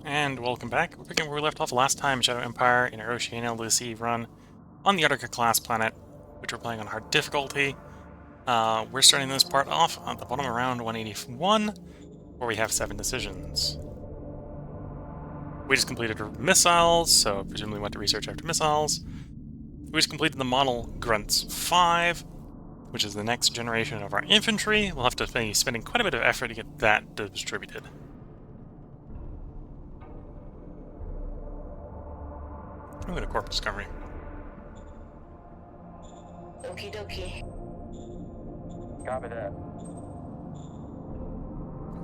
And welcome back. We're picking where we left off last time, Shadow Empire in our Oceania DLC run on the Artica class planet, which we're playing on hard difficulty. We're starting this part off at the bottom around 181, where we have 7 decisions. We just completed missiles, so presumably went to research after missiles. We just completed the model Grunts 5, which is the next generation of our infantry. We'll have to be spending quite a bit of effort to get that distributed. I'm going to corp discovery. Okie dokie. Copy that.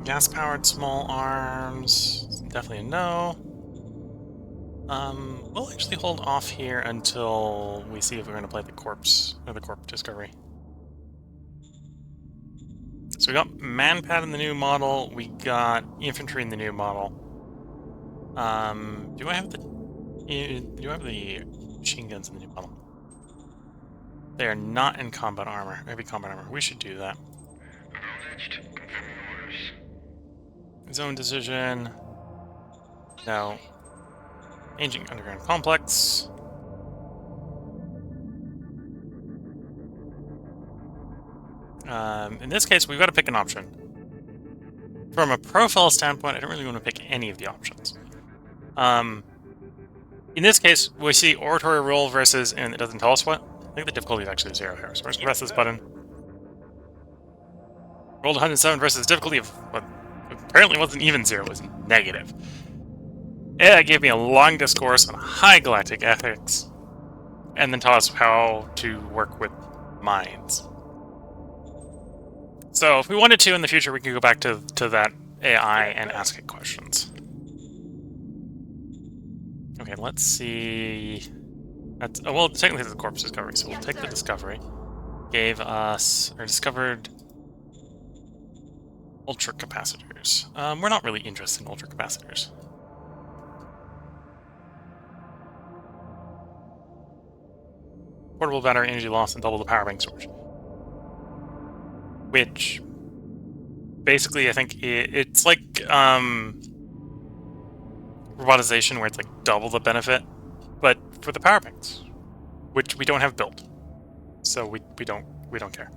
Gas-powered small arms, definitely a no. We'll actually hold off here until we see if we're going to play the corpse, or the corp discovery. So we got manpad in the new model, we got infantry in the new model. Do I have the machine guns in the new model? They are not in combat armor, heavy combat armor. We should do that. Acknowledged. Confirming orders. Zone decision. No. Ancient underground complex. In this case, we've got to pick an option. From a profile standpoint, I don't really want to pick any of the options. In this case, we see oratory roll versus, and it doesn't tell us what. I think the difficulty is actually 0 here, so we're just going to press this button. Rolled 107 versus difficulty of what apparently wasn't even 0, it was negative. It gave me a long discourse on high galactic ethics, and then taught us how to work with mines. So if we wanted to in the future, we could go back to that AI and ask it questions. Okay, let's see. That's, oh, well, technically it's the corpse discovery, so we'll take the discovery. Gave us, or discovered, ultra capacitors. We're not really interested in ultra capacitors. Portable battery energy loss and double the power bank storage. Which, basically, I think it's like robotization, where it's like double the benefit, but for the power banks, which we don't have built, so we don't care.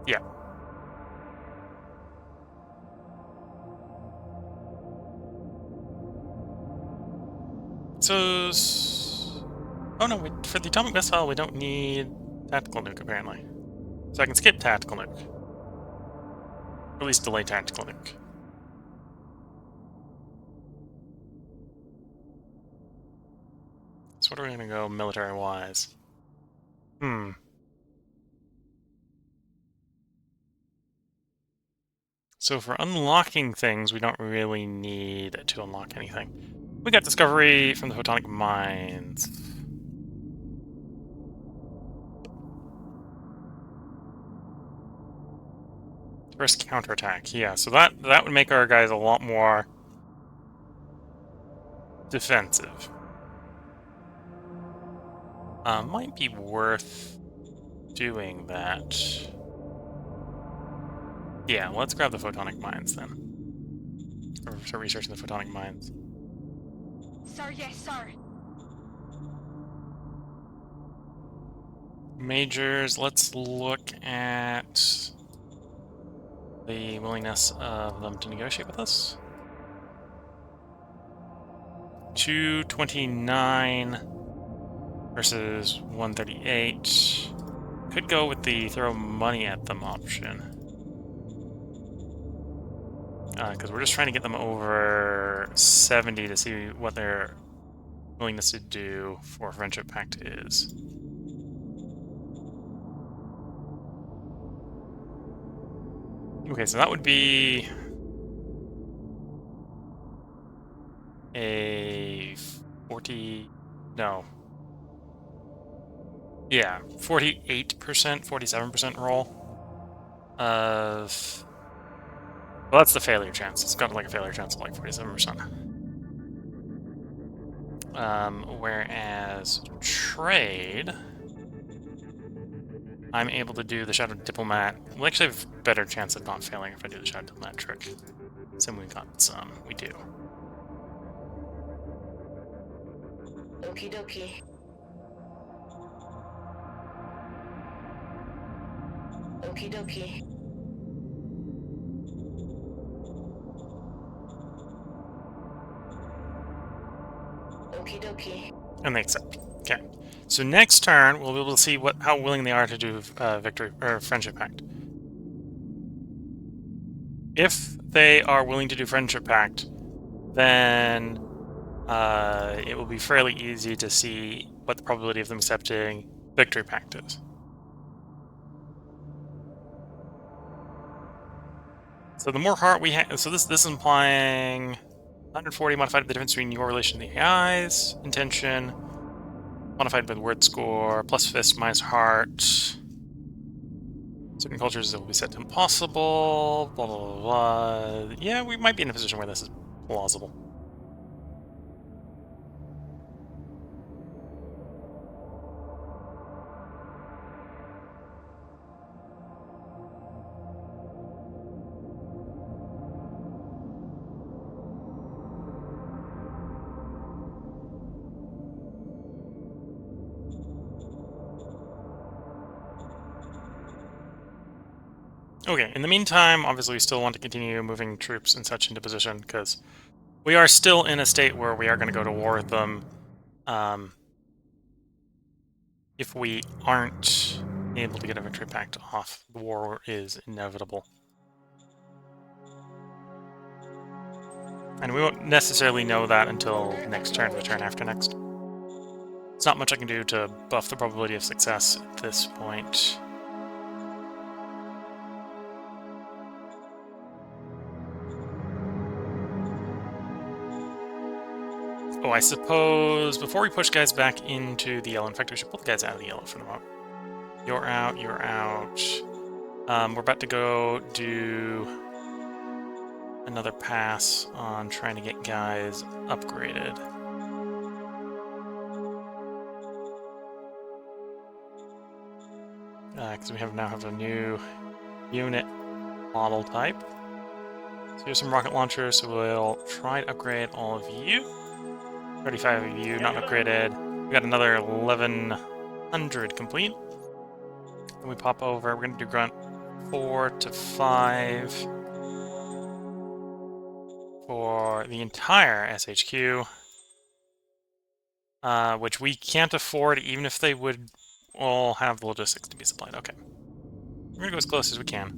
Yeah. So, oh no, for the atomic missile, we don't need tactical nuke, apparently. So I can skip tactical nuke. Or at least delay tactical nuke. So what are we going to go military-wise? So for unlocking things, we don't really need to unlock anything. We got discovery from the photonic mines. First counterattack, yeah. So that would make our guys a lot more defensive. Might be worth doing that. Yeah, let's grab the photonic mines then. Or start researching the photonic mines. Sir, yes, sir. Majors, let's look at the willingness of them to negotiate with us. 229 versus 138. Could go with the throw money at them option. Because we're just trying to get them over 70 to see what their willingness to do for Friendship Pact is. Okay, so that would be a 40... no. Yeah, 48%, 47% roll of... well, that's the failure chance. It's got like a failure chance of like 47%. Whereas trade, I'm able to do the Shadow Diplomat. We'll actually have a better chance of not failing if I do the Shadow Diplomat trick. Assume we got some. We do. Okie dokie. Okie dokie. Okie dokie. And they accept. Okay. So next turn, we'll be able to see how willing they are to do victory or friendship pact. If they are willing to do friendship pact, then it will be fairly easy to see what the probability of them accepting victory pact is. So the more heart we have, so this is implying 140 modified by the difference between your relation to the AI's intention, modified by the word score, plus fist minus heart. Certain cultures will be set to impossible, blah, blah, blah, blah. Yeah, we might be in a position where this is plausible. Okay, in the meantime, obviously we still want to continue moving troops and such into position, because we are still in a state where we are going to go to war with them. If we aren't able to get a victory pact off, the war is inevitable. And we won't necessarily know that until next turn, the turn after next. There's not much I can do to buff the probability of success at this point. Oh, I suppose before we push guys back into the yellow, in fact, we should pull the guys out of the yellow for the moment. You're out, you're out. We're about to go do another pass on trying to get guys upgraded. Because we now have a new unit model type. So here's some rocket launchers, so we'll try to upgrade all of you. 35 of you not upgraded. We got another 1100 complete. And we pop over, we're going to do grunt 4 to 5 for the entire SHQ, which we can't afford even if they would all have the logistics to be supplied. Okay. We're going to go as close as we can.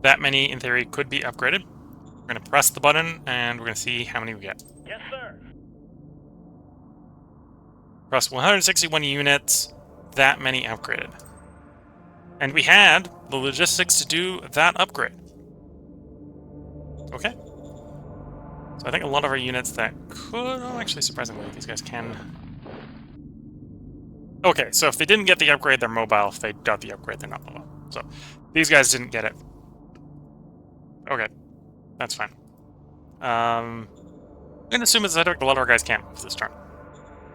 That many, in theory, could be upgraded. We're going to press the button, and we're going to see how many we get. Yes, sir. Press 161 units, that many upgraded. And we had the logistics to do that upgrade. Okay. So I think a lot of our units that could... Oh, actually, surprisingly, these guys can... Okay, so if they didn't get the upgrade, they're mobile. If they got the upgrade, they're not mobile. So these guys didn't get it. Okay, that's fine. I'm going to assume it's that a lot of our guys can't move this turn.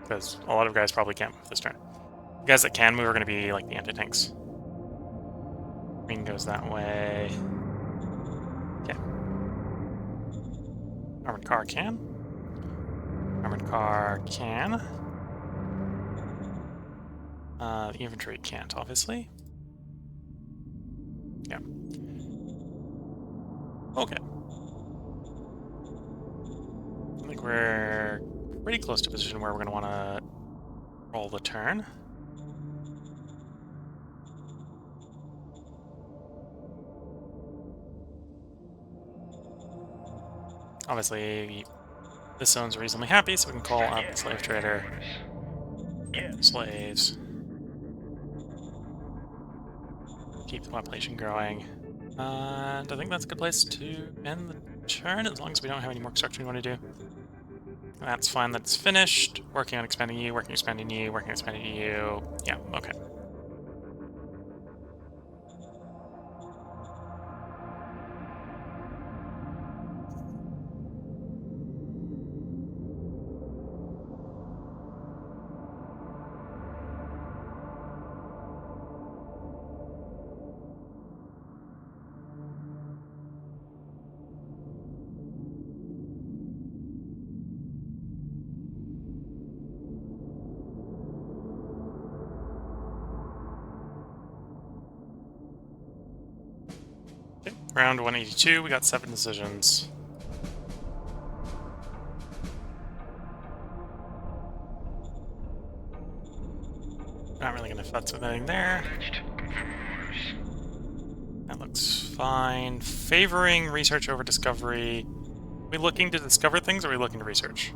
Because a lot of guys probably can't move this turn. The guys that can move are going to be like the anti-tanks. Green goes that way. Okay. Armored car can. Armored car can. The infantry can't, obviously. Yeah. Okay. I think we're pretty close to a position where we're going to want to roll the turn. Obviously, this zone's reasonably happy, so we can call up the slave trader. Slaves. Keep the population growing. And I think that's a good place to end the turn, as long as we don't have any more construction we want to do. That's fine, that's finished. Working on expanding you, working on expanding you, working on expanding you. Yeah, okay. Round 182, we got 7 decisions. Not really going to futz with anything there. That looks fine. Favoring research over discovery. Are we looking to discover things, or are we looking to research?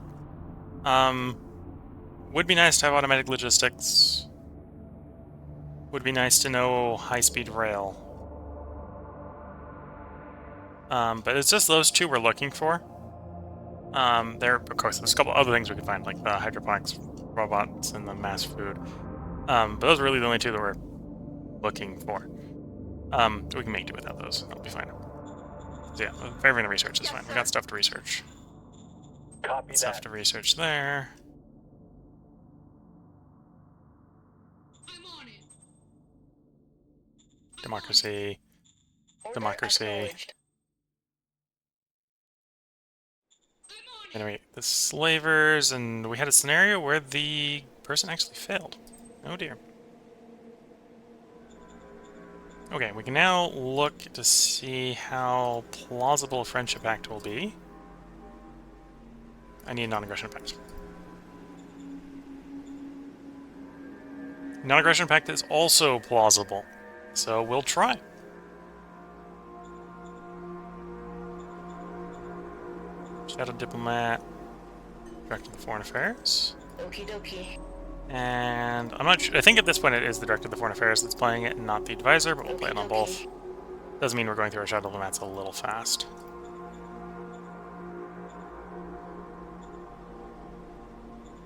Would be nice to have automatic logistics. Would be nice to know high-speed rail. But it's just those two we're looking for. Of course, there's a couple other things we can find, like the hydroponics robots and the mass food. But those are really the only two that we're looking for. We can make do without those. That'll be fine. So yeah, favoring the research is fine. We got stuff to research. Copy Stuff that. to research there. Democracy. Order Democracy. acknowledged. Anyway, the slavers, and we had a scenario where the person actually failed. Oh dear. Okay, we can now look to see how plausible a friendship pact will be. I need a non-aggression pact. Non-aggression pact is also plausible, so we'll try. Shadow Diplomat, Director of Foreign Affairs. Okie dokie. And I'm not sure, I think at this point it is the Director of the Foreign Affairs that's playing it, and not the Advisor, but we'll play it on both. Doesn't mean we're going through our Shadow Diplomats a little fast.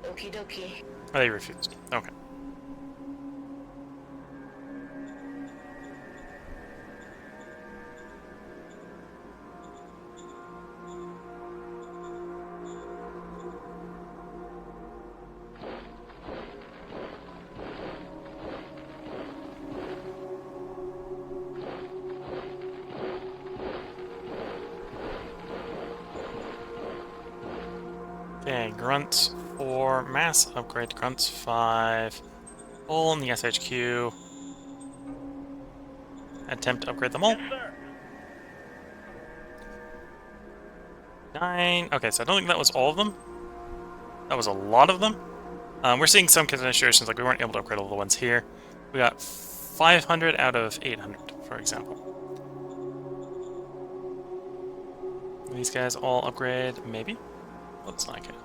Okie dokie. Oh, they refused. Okay. Okay, Grunts 4, mass upgrade to Grunts 5, all in the SHQ. Attempt to upgrade them all. Yes, sir. 9. Okay, so I don't think that was all of them. That was a lot of them. We're seeing some considerations, like we weren't able to upgrade all the ones here. We got 500 out of 800, for example. These guys all upgrade, maybe? Looks like it.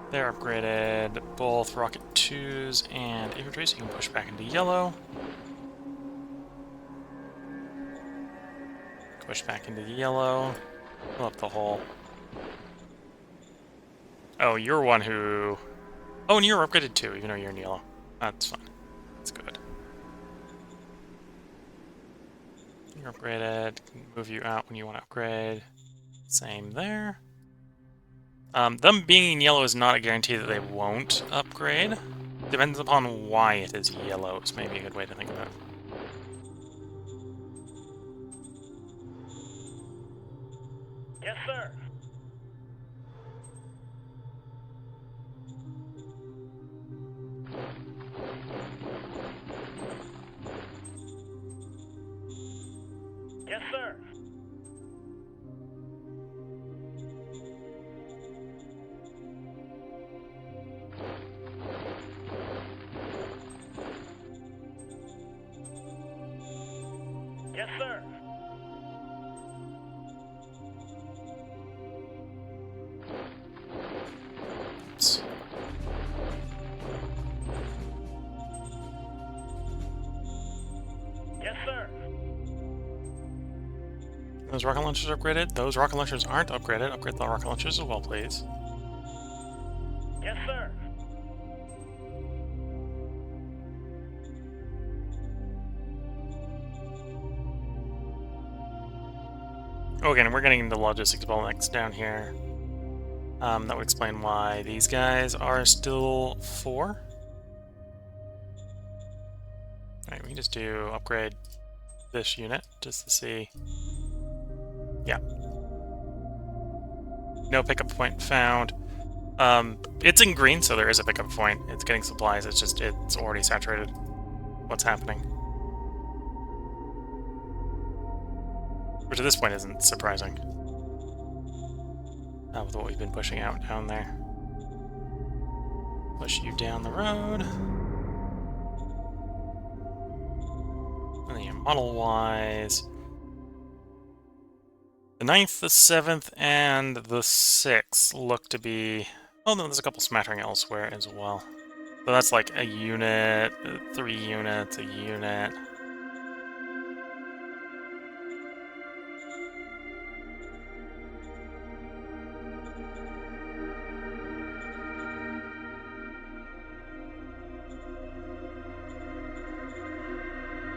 They're upgraded, both Rocket 2s and infantry, so you can push back into yellow. Push back into yellow. Fill up the hole. Oh, you're one who... Oh, and you're upgraded too, even though you're in yellow. That's fine. That's good. You're upgraded. Can move you out when you want to upgrade. Same there. Them being in yellow is not a guarantee that they won't upgrade. Depends upon why it is yellow. It's maybe a good way to think about it. Yes, sir. Yes, sir. Yes, sir. Oops. Yes, sir. Those rocket launchers are upgraded. Those rocket launchers aren't upgraded. Upgrade the rocket launchers as well, please. Yes, sir. Okay, and we're getting into logistics bottlenecks down here. That would explain why these guys are still 4. Alright, we can just do upgrade this unit just to see. Yeah. No pickup point found. It's in green, so there is a pickup point. It's getting supplies, it's just, it's already saturated. What's happening? Which at this point isn't surprising. With what we've been pushing out down there. Push you down the road. And then model-wise... The 9th, the 7th, and the 6th look to be... Oh, no, there's a couple smattering elsewhere as well. So that's like a unit, 3 units, a unit.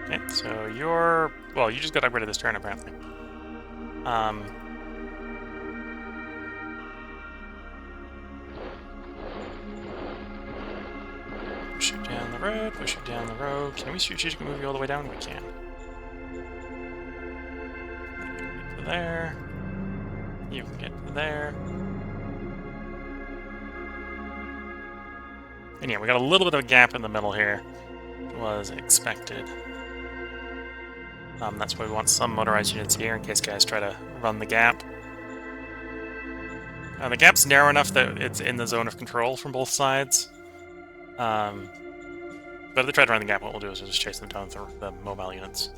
Okay, so you're... Well, you just got upgraded this turn, apparently. Push you down the road, push you down the road. Can we strategically move you all the way down? We can. You can get to there. You can get to there. And yeah, we got a little bit of a gap in the middle here. Was expected. That's why we want some motorized units here in case guys try to run the gap. The gap's narrow enough that it's in the zone of control from both sides. But if they try to run the gap, what we'll do is we'll just chase them down through the mobile units.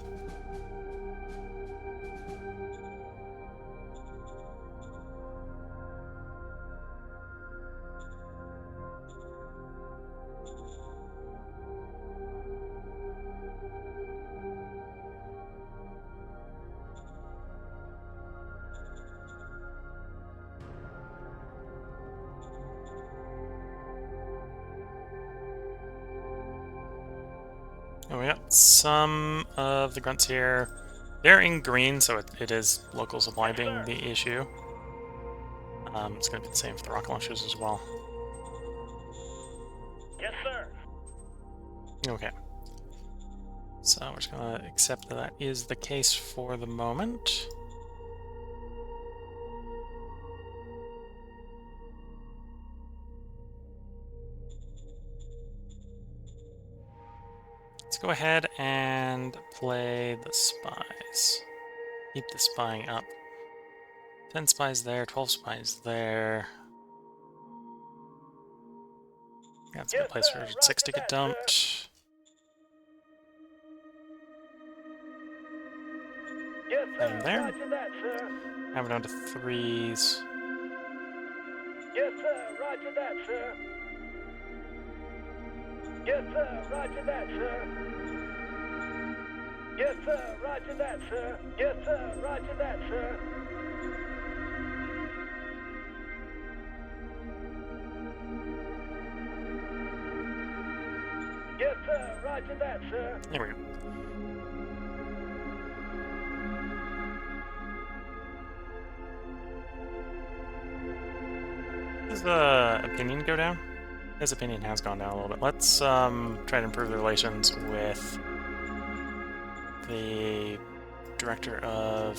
And we got some of the grunts here. They're in green, so it is local supply being the issue. It's going to be the same for the rocket launchers as well. Yes, sir. Okay. So we're just going to accept that that is the case for the moment. Let's go ahead and play the spies. Keep the spying up. 10 spies there, 12 spies there. That's a good place for 6 to get dumped. Yes, Same there. Roger that, sir. Now we're down to 3s. Yes, sir. Roger that, sir. Yes, sir. Roger that, sir. Yes, sir. Roger that, sir. Yes, sir. Roger that, sir. Yes, sir. Roger that, sir. There we go. Does the opinion go down? His opinion has gone down a little bit. Let's try to improve the relations with the director of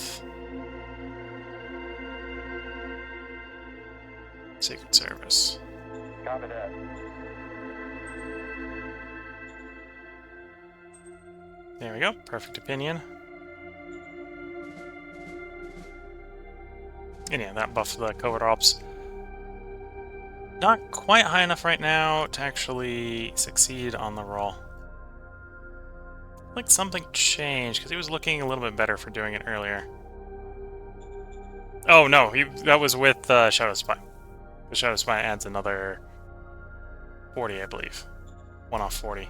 Secret Service. Copy that. There we go. Perfect opinion. And yeah, that buffs the covert ops. Not quite high enough right now to actually succeed on the roll. Like something changed, because he was looking a little bit better for doing it earlier. Oh no, that was with Shadow Spy. The Shadow Spy adds another 40, I believe. 1 off 40.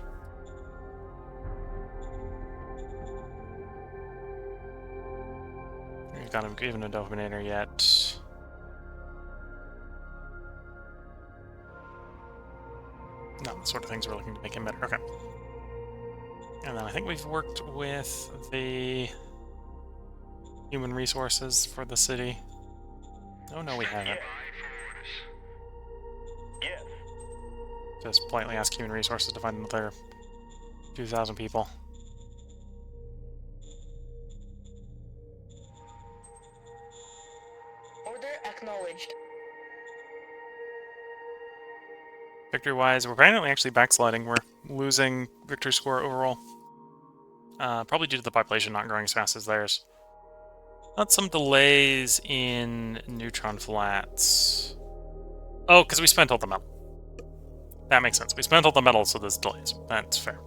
We've got him given a Dominator yet. No, the sort of things we're looking to make him better. Okay. And then I think we've worked with the human resources for the city. Oh no, we haven't. Yes. Just politely ask human resources to find another 2,000 people. Order acknowledged. Victory-wise, we're apparently actually backsliding. We're losing victory score overall. Probably due to the population not growing as fast as theirs. Got some delays in neutron flats. Oh, because we spent all the metal. That makes sense. We spent all the metal, so there's delays. That's fair.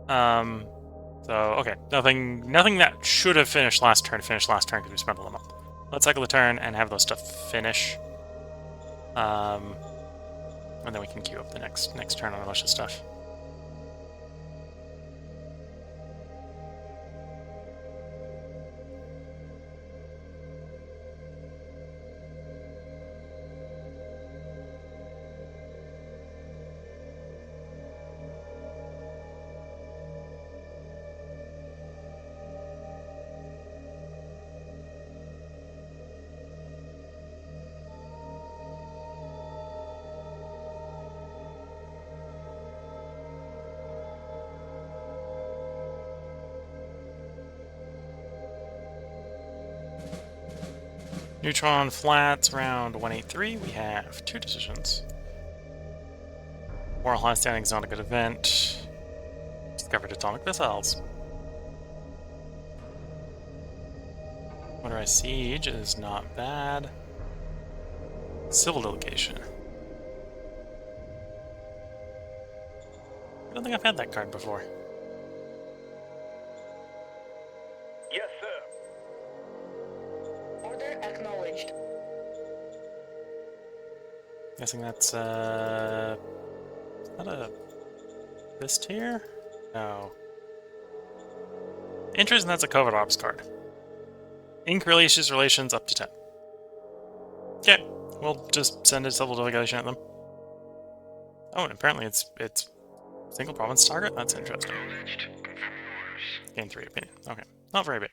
So, okay. Nothing that should have finished last turn because we spent all the metal. Let's cycle the turn and have those stuff finish. And then we can queue up the next turn on a bunch of stuff. Neutron flats, round 183. We have 2 decisions. Moral high standing is not a good event. Discovered atomic missiles. Motorized siege is not bad. Civil delegation. I don't think I've had that card before. Yes, sir. Order acknowledged. Guessing that's is that a this tier? No. Interest, and that's a covert ops card. Ink releases relations up to 10. Okay, we'll just send a civil delegation at them. Oh, and apparently it's single province target? That's interesting. Gain 3 opinion. Okay, not very big.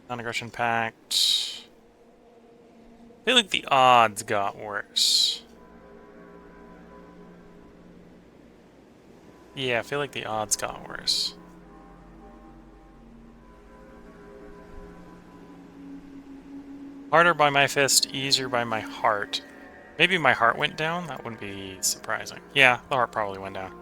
Non-aggression pact. I feel like the odds got worse. Yeah, I feel like the odds got worse. Harder by my fist, easier by my heart. Maybe my heart went down? That wouldn't be surprising. Yeah, the heart probably went down.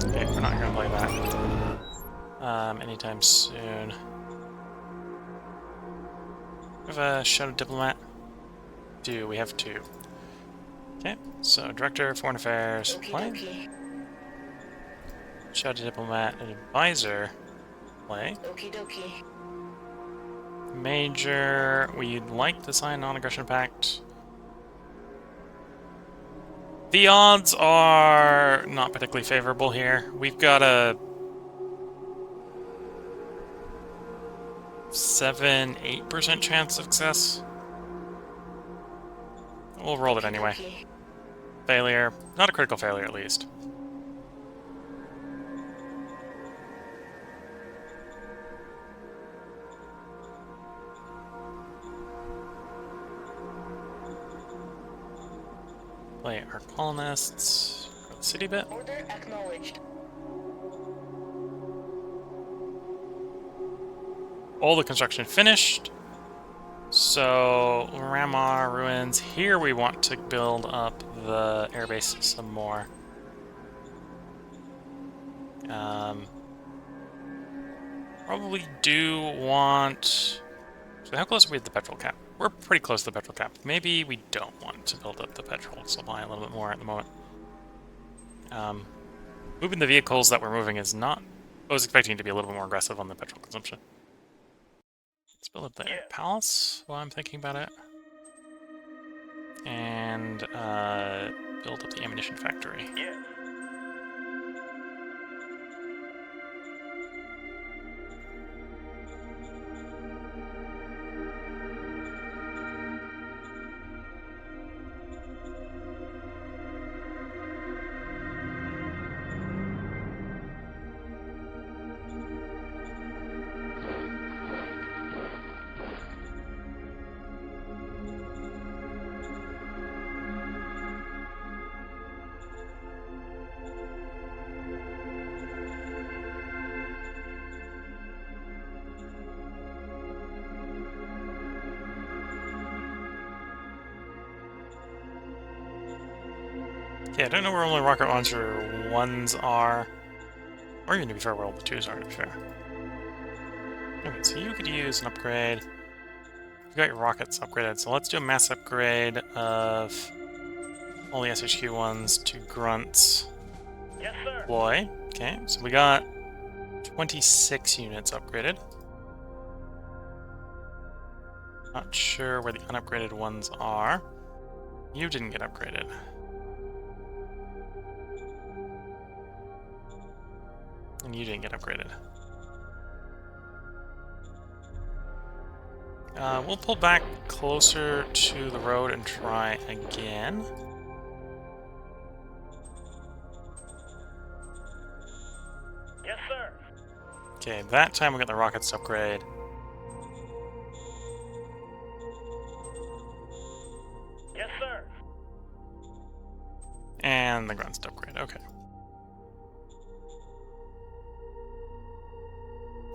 Okay, we're not gonna play that. Anytime soon. We have a Shadow Diplomat? We have 2. Okay, so Director of Foreign Affairs, play. Okie Shadow Diplomat and Advisor, play. dokie. Major, we'd like to sign Non-Aggression Pact. The odds are not particularly favorable here. We've got a 7-8% chance of success. We'll roll it anyway. Okie. Failure. Not a critical failure, at least. Play our colonists. Go to the city bit. Order acknowledged. All the construction finished. So, Ramar ruins. Here we want to build up the airbase some more. Probably do want... So how close are we to the petrol cap? We're pretty close to the petrol cap. Maybe we don't want to build up the petrol supply a little bit more at the moment. Moving the vehicles that we're moving is not... I was expecting to be a little bit more aggressive on the petrol consumption. Let's build up the palace while I'm thinking about it. And build up the ammunition factory. Yes. Okay, I don't know where only rocket launcher 1s are. Or even to be fair, where all the 2s are, to be fair. Okay, so you could use an upgrade. You got your rockets upgraded, so let's do a mass upgrade of all the SHQ 1s to grunts. Yes, sir. Boy. Okay, so we got 26 units upgraded. Not sure where the unupgraded ones are. You didn't get upgraded. And you didn't get upgraded. We'll pull back closer to the road and try again. Yes, sir. Okay, that time we got the rockets to upgrade. Yes, sir. And the grunts to upgrade, okay.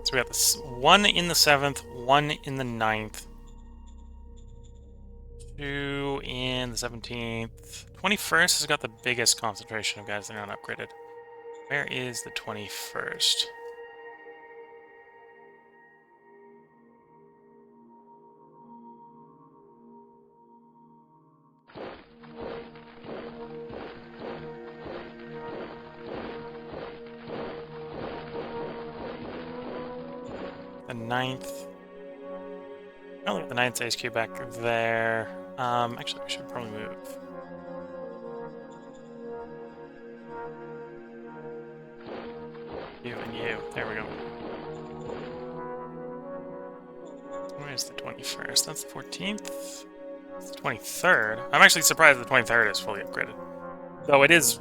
So we got this 1 in the 7th, 1 in the 9th, 2 in the 17th. 21st has got the biggest concentration of guys that are not upgraded. Where is the 21st? The 9th. I don't think the 9th HQ back there. Actually, we should probably move. You and you. There we go. Where's the 21st? That's the 14th. It's the 23rd. I'm actually surprised the 23rd is fully upgraded. Though it is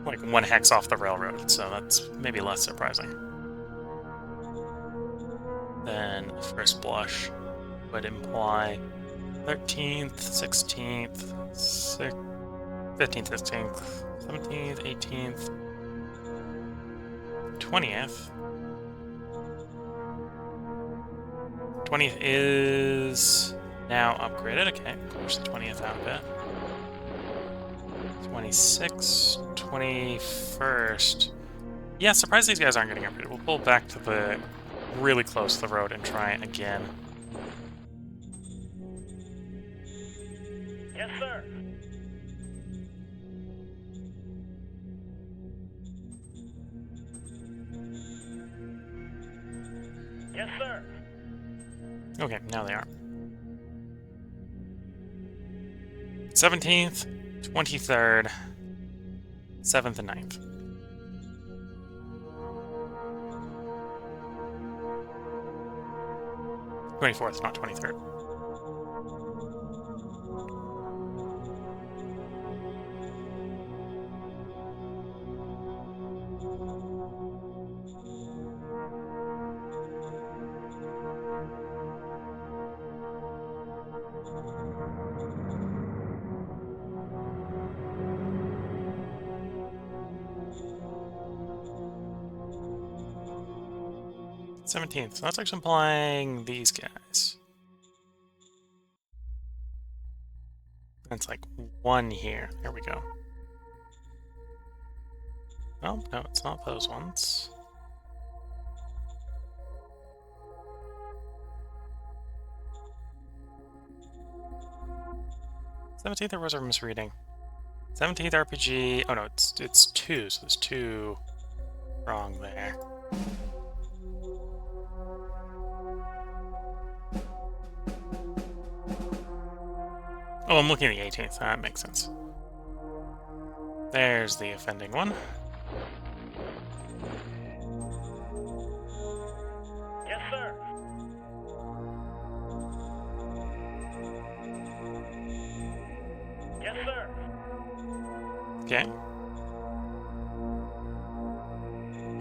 like 1 hex off the railroad, so that's maybe less surprising. Then the first blush would imply 13th, 16th, 15th, 16th, 17th, 18th, 20th. 20th is now upgraded. Okay, push the 20th out a bit. 26, 21st. Yeah, surprised these guys aren't getting upgraded. We'll pull back to the really close to the road and try again. Yes, sir. Yes, sir. Okay, now they are. 17th, 23rd, 7th, and 9th. th, not 23rd. th, so that's actually implying these guys. It's like 1 here. There we go. Oh, no, it's not those ones. th, there was a misreading. 17th RPG. Oh no, it's 2, so there's 2 wrong there. Oh, I'm looking at the 18th. That makes sense. There's the offending one. Yes, sir. Yes, sir. Okay.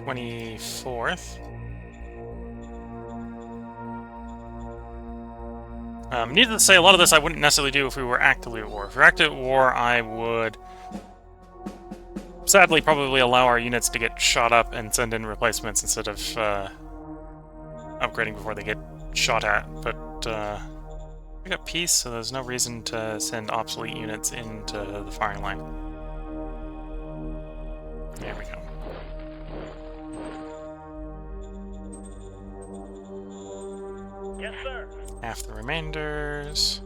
24th. Needless to say, a lot of this I wouldn't necessarily do if we were actively at war. If we were active at war, I would sadly probably allow our units to get shot up and send in replacements instead of upgrading before they get shot at. But we got peace, so there's no reason to send obsolete units into the firing line. There we go. Yes, sir. Half the remainders.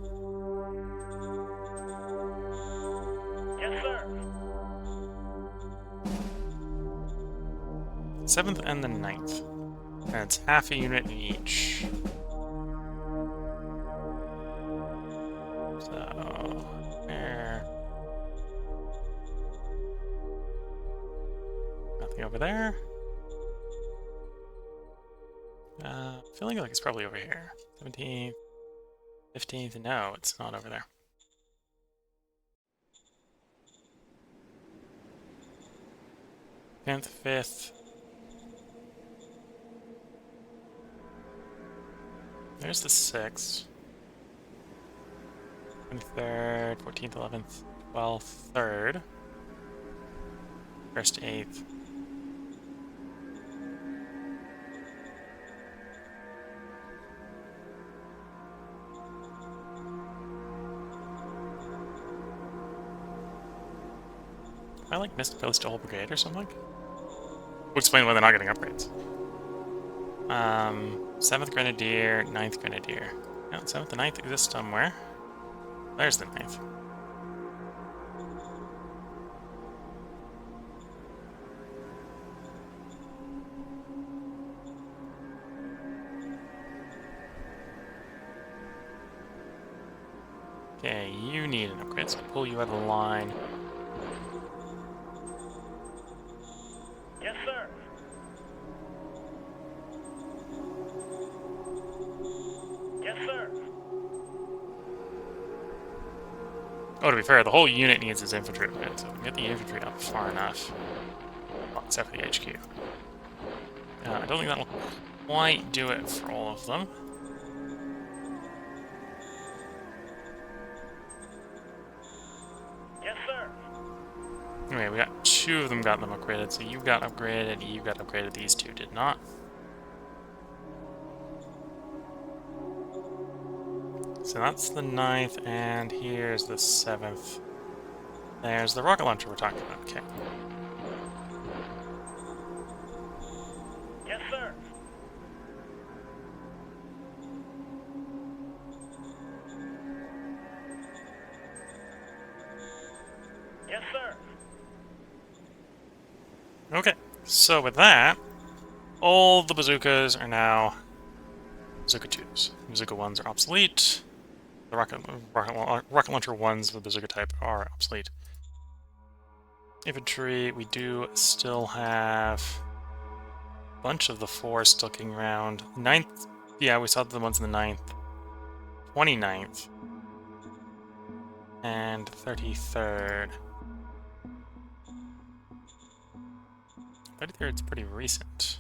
Yes, sir. 7th and the 9th. And it's half a unit each. So, there. Nothing over there. Feeling like it's probably over here. 17th, 15th. No, it's not over there. Tenth, 5th. There's the 6th. 23rd, 14th, 11th, 12th, 3rd. 1st, 8th. I like misplaced a whole brigade or something. We'll explain why they're not getting upgrades. 7th Grenadier, 9th Grenadier. No, 7th and 9th exist somewhere. There's the 9th. Okay, you need an upgrade, so pull you out of the line. Yes, sir. Yes, sir. Oh, to be fair, the whole unit needs its infantry upgrade, so we can get the infantry up far enough. Well, except for the HQ. I don't think that'll quite do it for all of them. Yes, sir. Anyway, we got 2 of them got them upgraded, so you got upgraded, you got upgraded, these 2 did not. So that's the 9th, and here's the 7th. There's the rocket launcher we're talking about, okay. Yes, sir. Yes, sir. Okay, so with that, all the bazookas are now bazooka 2s. Bazooka 1s are obsolete. The rocket launcher 1s with bazooka type are obsolete. Infantry, we do still have a bunch of the 4s still kicking around. 9th, yeah, we saw the ones in the 9th. 29th. And 33rd. 33rd's pretty recent.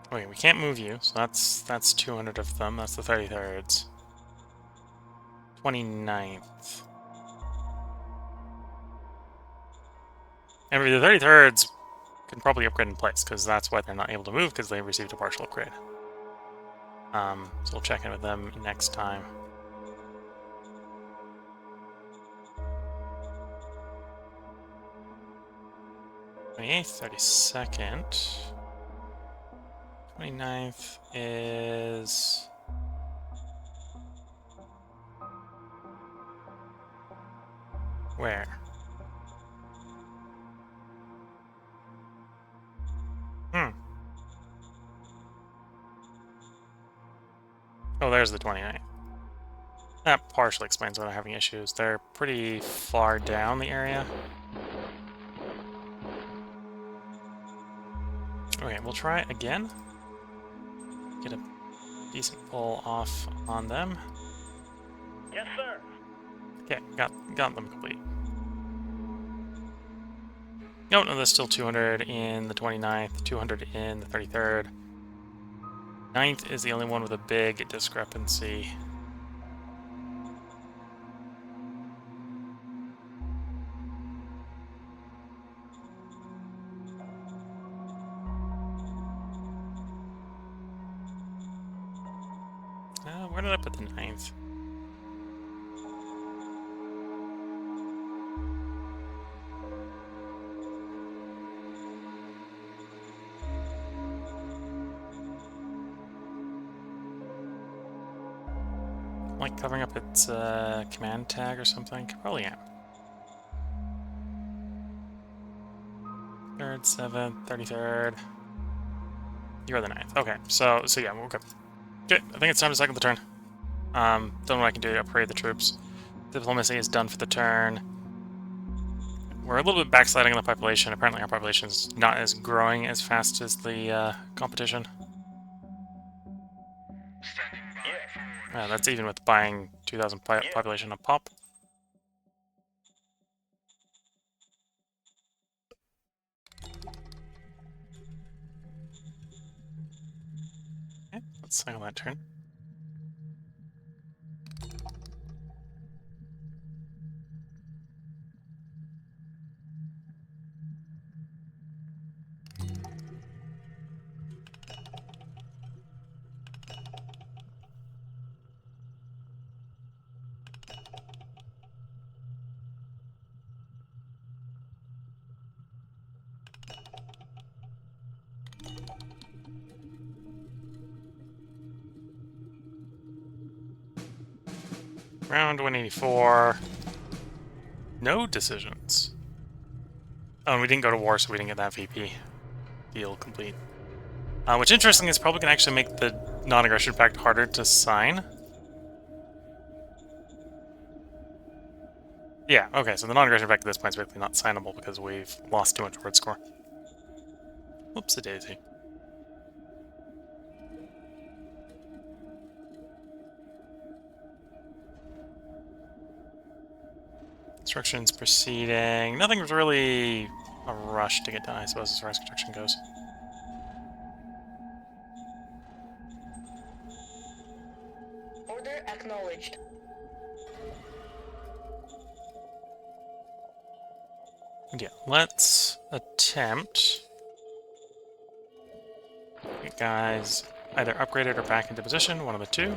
Okay, we can't move you, so that's 200 of them. That's the 33rds. 29th. And the 33rds can probably upgrade in place, because that's why they're not able to move, because they received a partial upgrade. So we'll check in with them next time. 28th, 32nd. 29th is... where? Oh, there's the 29th. That partially explains why they're having issues. They're pretty far down the area. Okay, we'll try it again. Get a decent pull off on them. Yes, sir. Okay, got them complete. No, there's still 200 in the 29th, 200 in the 33rd. 9th is the only one with a big discrepancy. Where did I put the 9th? like covering up its command tag or something? Probably am. 3rd, 7th, 33rd. You're the 9th. Okay, so yeah, we're good. Okay, I think it's time to cycle the turn. Don't know what I can do to upgrade the troops. Diplomacy is done for the turn. We're a little bit backsliding on the population. Apparently our population is not as growing as fast as the competition. That's even with buying 2,000 population a pop. Okay, let's cycle that turn. Round 184. No decisions. Oh, and we didn't go to war, so we didn't get that VP. Deal complete. Which, interestingly, is probably going to actually make the non-aggression pact harder to sign. Yeah, okay, so the non-aggression pact at this point is basically not signable because we've lost too much word score. Whoops-a-daisy. Construction's proceeding. Nothing's really a rush to get done, I suppose, as far as construction goes. Order acknowledged. And yeah, let's attempt get guys either upgraded or back into position, one of the two.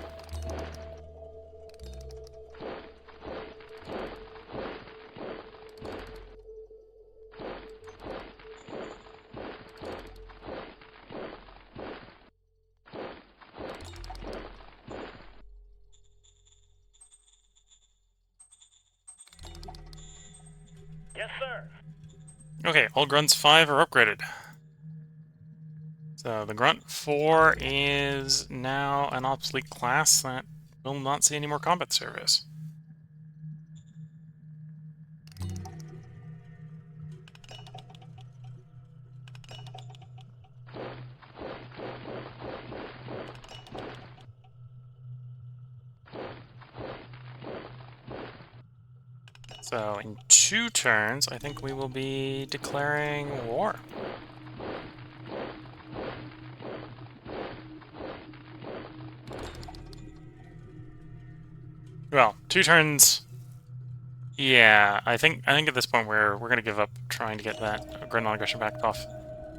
Yes, sir. Okay, all grunts 5 are upgraded. So the grunt 4 is now an obsolete class that will not see any more combat service. So in 2 turns, I think we will be declaring war. Well, 2 turns. Yeah, I think at this point we're gonna give up trying to get that Grand Non-Aggression backed off.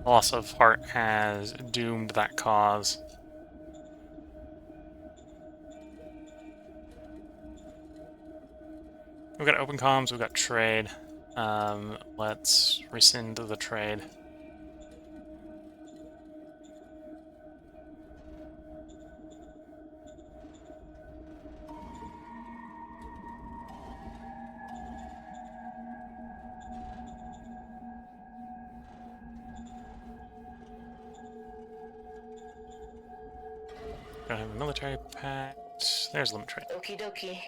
Loss of heart has doomed that cause. We've got open comms, we've got trade. Let's rescind the trade. Don't have a military pact. There's limit trade. Okie dokie.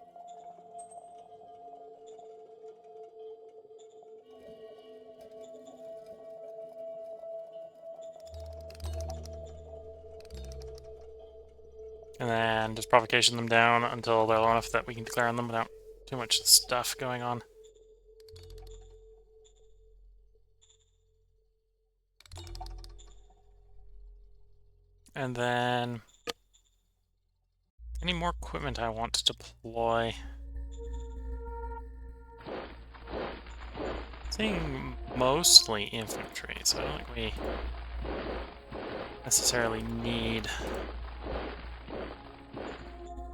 And then just provocation them down until they're low enough that we can declare on them without too much stuff going on. And then any more equipment I want to deploy. Seeing mostly infantry, so I don't think we necessarily need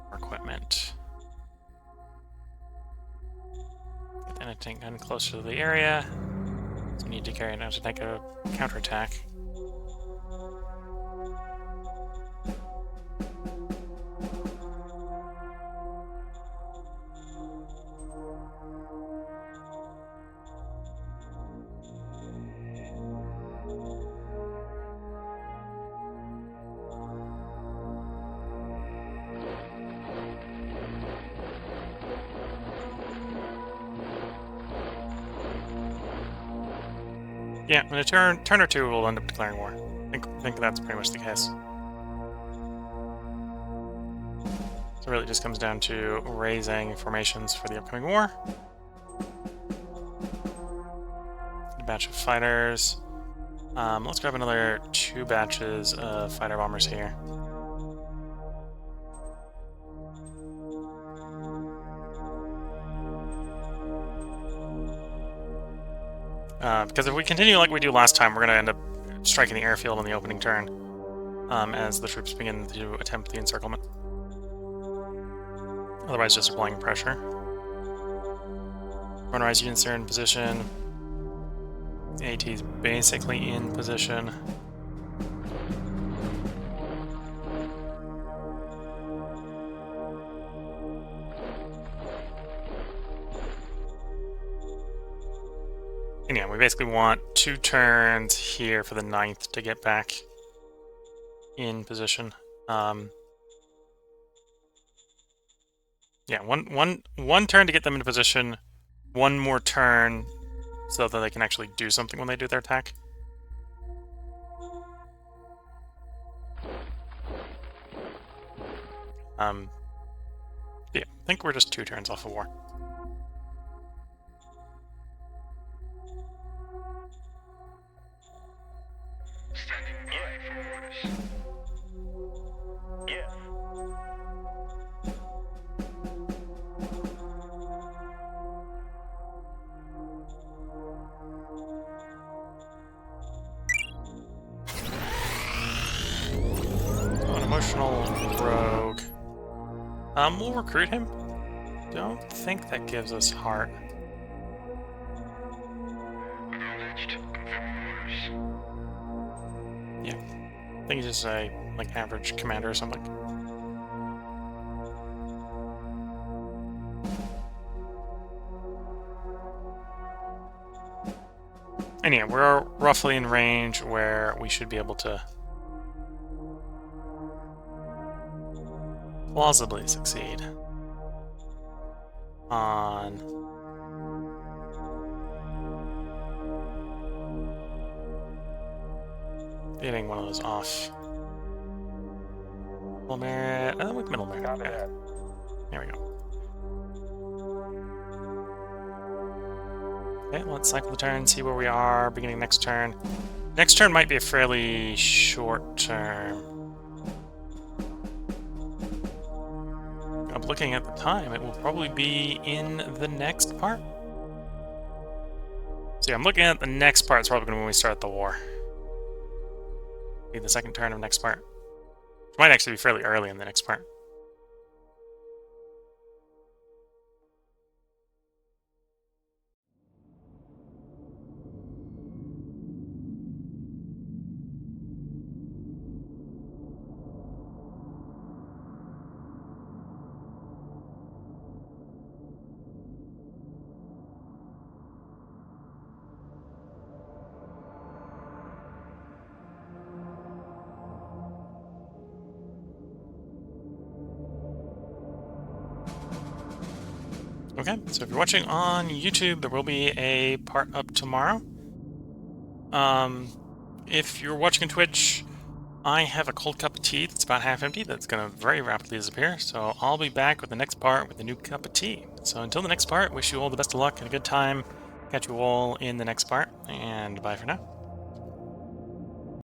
more equipment. Get the tank gun closer to the area. So we need to carry it out to take a counterattack. Yeah, in a turn or two, we'll end up declaring war. I think that's pretty much the case. So it really just comes down to raising formations for the upcoming war. A batch of fighters. Let's grab another 2 batches of fighter bombers here. Because if we continue like we do last time, we're going to end up striking the airfield on the opening turn as the troops begin to attempt the encirclement. Otherwise, just applying pressure. Runrise units are in position. AT is basically in position. And yeah, we basically want 2 turns here for the 9th to get back in position. Yeah, one turn to get them into position, 1 more turn so that they can actually do something when they do their attack. Yeah, I think we're just 2 turns off of war. Standing by for orders. Yes. An emotional rogue. We'll recruit him. Don't think that gives us heart. Acknowledged. Confirm orders. Yeah. I think he's just a like average commander or something. And yeah, we're roughly in range where we should be able to plausibly succeed on getting one of those off. Middle merit, with middle merit. Copy Yeah. that. There we go. Okay, let's cycle the turn, see where we are beginning next turn. Next turn might be a fairly short term. I'm looking at the time, it will probably be in the next part. So yeah, I'm looking at the next part, it's probably going to be when we start the war. Be the second turn of next part. Which might actually be fairly early in the next part. Okay, so if you're watching on YouTube, there will be a part up tomorrow. If you're watching on Twitch, I have a cold cup of tea that's about half empty that's going to very rapidly disappear, so I'll be back with the next part with a new cup of tea. So until the next part, wish you all the best of luck and a good time. Catch you all in the next part, and bye for now.